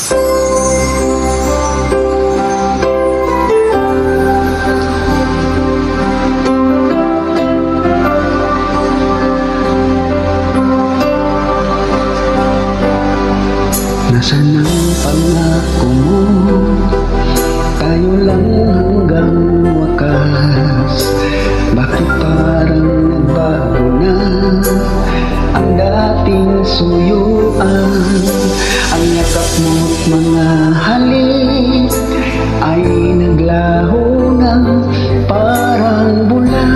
Nasaan ang pangako mo? Tayo lang hanggang wakas. Bakit parang nagbago na ang dating suyuan? Ang yakap mo't mga halik ay naglaho na parang bulan.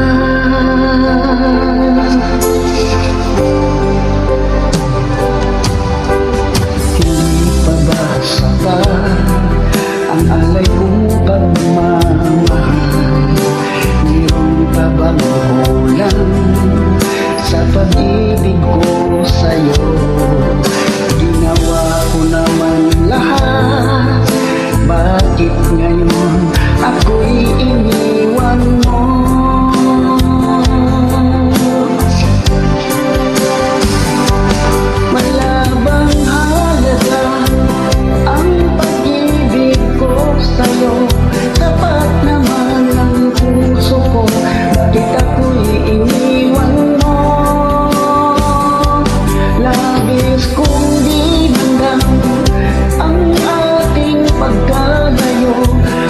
Ang alay kong pagmamahal, mayroon pa bang kulang sa pag-ibig ko sa'yo? Ginawa ko naman lahat, bakit ngayon ako'y iniwan mo? Wala bang halaga ang pag-ibig ko sa'yo? Tapat naman ang puso ko, bakit ako'y iniwan mo? Labis kong dinamdam ang ating pagkalayo,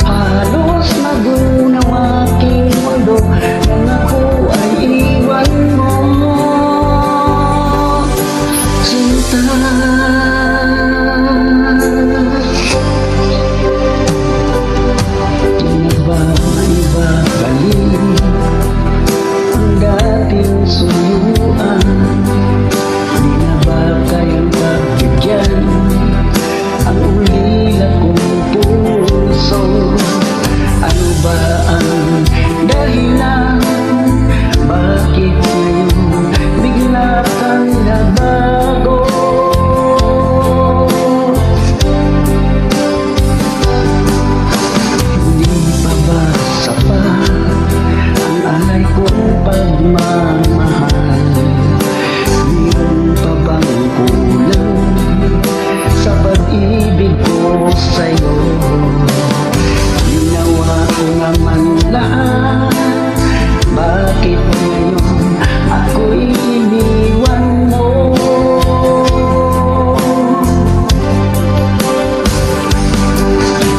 halos magunaw aking mundo nang ako ay iwan mo. Sinta, ang dating suyuan, di na ba kayang pagbigyan ang ulila kong puso? Ano ba ang dahilan? Bakit ngayon bigla kang nabago? Hindi pa ba sapat ang alay kong pagmamahal? Mayroon pa bang kulang sa pag-ibig ko sa'yo? Ginawa ko naman lahat, bakit ngayon ako'y iniwan mo?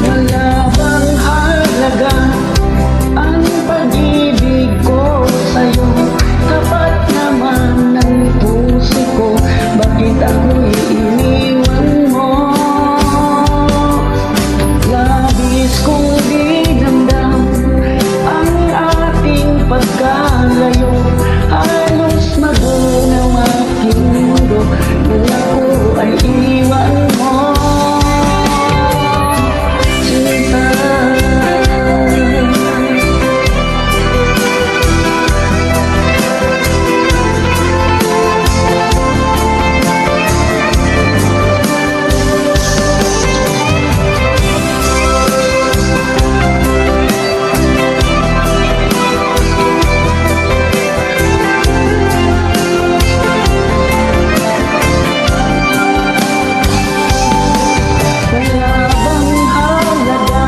Wala bang halaga ang pag-ibig ko sa'yo? Tapat naman ang puso ko, bakit ako'y iniwan mo? Labis kong dinamdam ang ating pagkalayo, halos magunaw aking mundo nang ako ay iwan mo. Sinta, wala bang halaga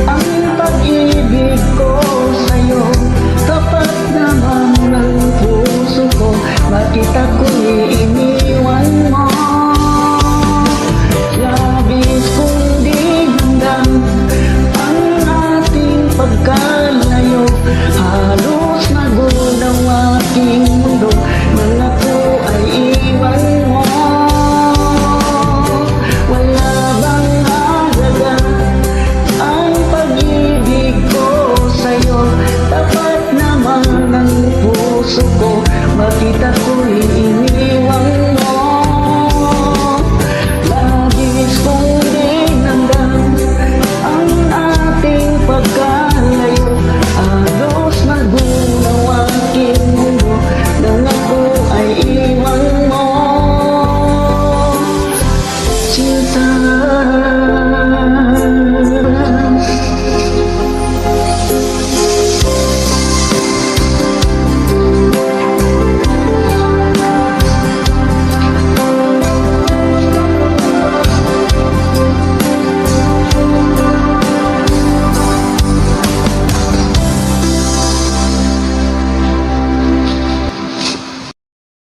ang pag-ibig ko sa'yo? Tapat naman ng puso ko, bakit ako'y iniwan mo? Labis kong dinamdam ang ating pagkalayo, halos nagunaw aking mundo nang ako ay iwan mo. Wala bang halaga ang pag-ibig ko sa'yo? Tapat naman ang puso ko, bakit ako'y iniwan mo? Labis kong dinamdam ang ating pagkalayo, halos magunaw aking mundo nang ako ay iwan mo. Sinta,